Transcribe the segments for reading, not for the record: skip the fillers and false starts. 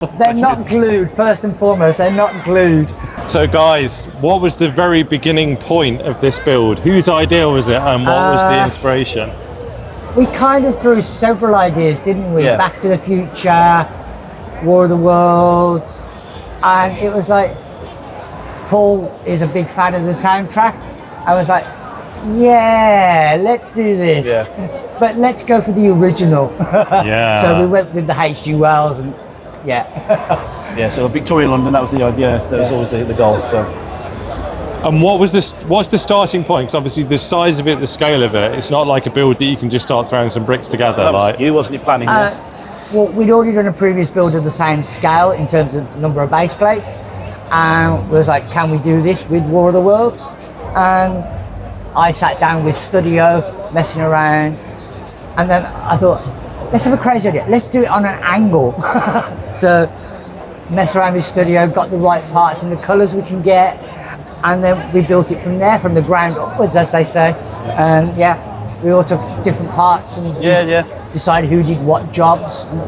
They're not glued, first and foremost, they're not glued. So guys, what was the very beginning point of this build? Whose idea was it and what was the inspiration? We kind of threw several ideas, didn't we? Yeah. Back to the Future, War of the Worlds, and it was like, Paul is a big fan of the soundtrack. I was like, yeah, let's do this. Yeah. But let's go for the original. Yeah. So we went with the H.G. Wells and yeah. Yeah, so Victorian London, that was the idea. That was always the goal. So. And what's the starting point? Because obviously the size of it, the scale of it, it's not like a build that you can just start throwing some bricks together. That was you, wasn't it, planning? Well, we'd already done a previous build of the same scale in terms of number of base plates, and we was like, can we do this with War of the Worlds? And I sat down with Studio, messing around, and then I thought, let's have a crazy idea. Let's do it on an angle. So, mess around with Studio, got the right parts and the colours we can get, and then we built it from there, from the ground upwards, as they say. And yeah, we all took different parts and decided who did what jobs. And,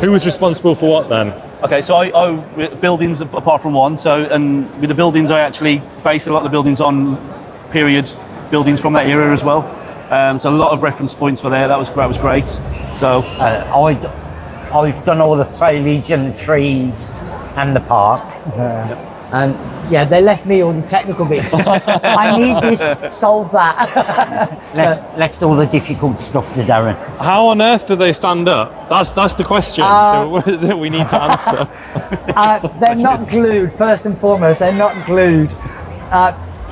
Who was responsible for what then? Okay, so I buildings apart from one. So, and with the buildings, I actually based a lot of the buildings on period buildings from that era as well. So a lot of reference points for there. That was great. So I've done all the foliage and the trees and the park. and yeah, they left me all the technical bits. I need this, solve that. Left all the difficult stuff to Darren. How on earth do they stand up? That's the question that we need to answer. They're not glued, first and foremost, they're not glued.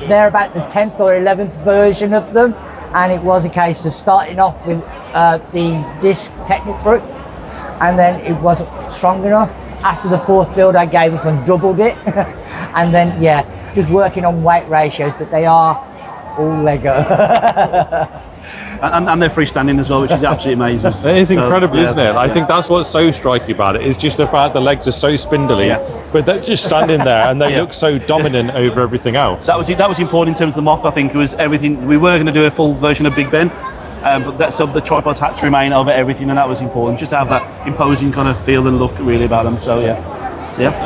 They're about the 10th or 11th version of them, and it was a case of starting off with the disc Technic brick, and then it wasn't strong enough. After the fourth build, I gave up and doubled it, and then just working on weight ratios, but they are all Lego. and they're freestanding as well, which is absolutely amazing. It is incredible, isn't it? I think that's what's so striking about it, is just the fact the legs are so spindly, but they're just standing there and they look so dominant over everything else. That was important in terms of the mock. I think it was everything. We were going to do a full version of Big Ben, but so the tripods had to remain over everything, and that was important, just to have that imposing kind of feel and look really about them. So yeah.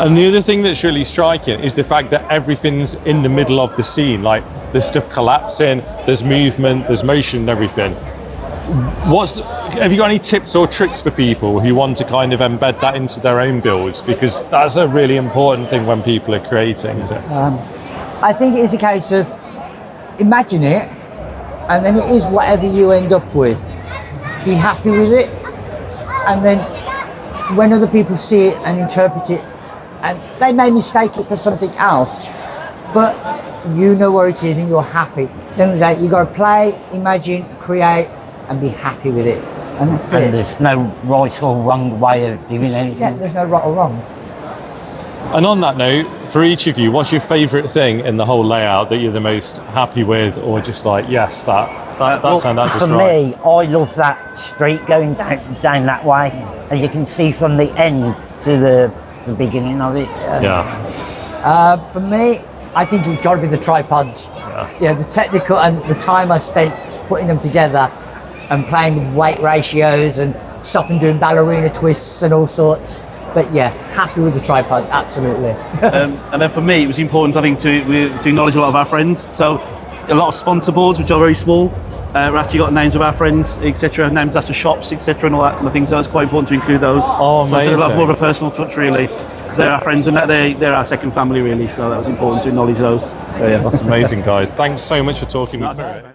And the other thing that's really striking is the fact that everything's in the middle of the scene. Like there's stuff collapsing, there's movement, there's motion and everything. Have you got any tips or tricks for people who want to kind of embed that into their own builds? Because that's a really important thing when people are creating. I think it is a case of imagine it, and then it is whatever you end up with. Be happy with it, and then when other people see it and interpret it, and they may mistake it for something else, but you know where it is and you're happy. Then you got to play, imagine, create, and be happy with it, and that's it. And there's no right or wrong way of doing anything. Yeah, there's no right or wrong. And on that note, for each of you, what's your favourite thing in the whole layout that you're the most happy with, or just like, yes, that turned out just for right? me, I love that street going down that way, and you can see from the end to the beginning of it. For me, I think it's got to be the tripods. Yeah, the technical and the time I spent putting them together and playing with weight ratios and stopping doing ballerina twists and all sorts. But yeah, happy with the tripods, absolutely. And then for me, it was important, I think, to acknowledge a lot of our friends. So a lot of sponsor boards, which are very small. We actually got names of our friends, etc., names after shops, etc., and all that kind of thing. So it's quite important to include those. Oh, amazing. So it's a lot more of a personal touch, really, because they're our friends and they're our second family, really. So that was important to acknowledge those. So yeah, That's amazing, guys. Thanks so much for talking with me.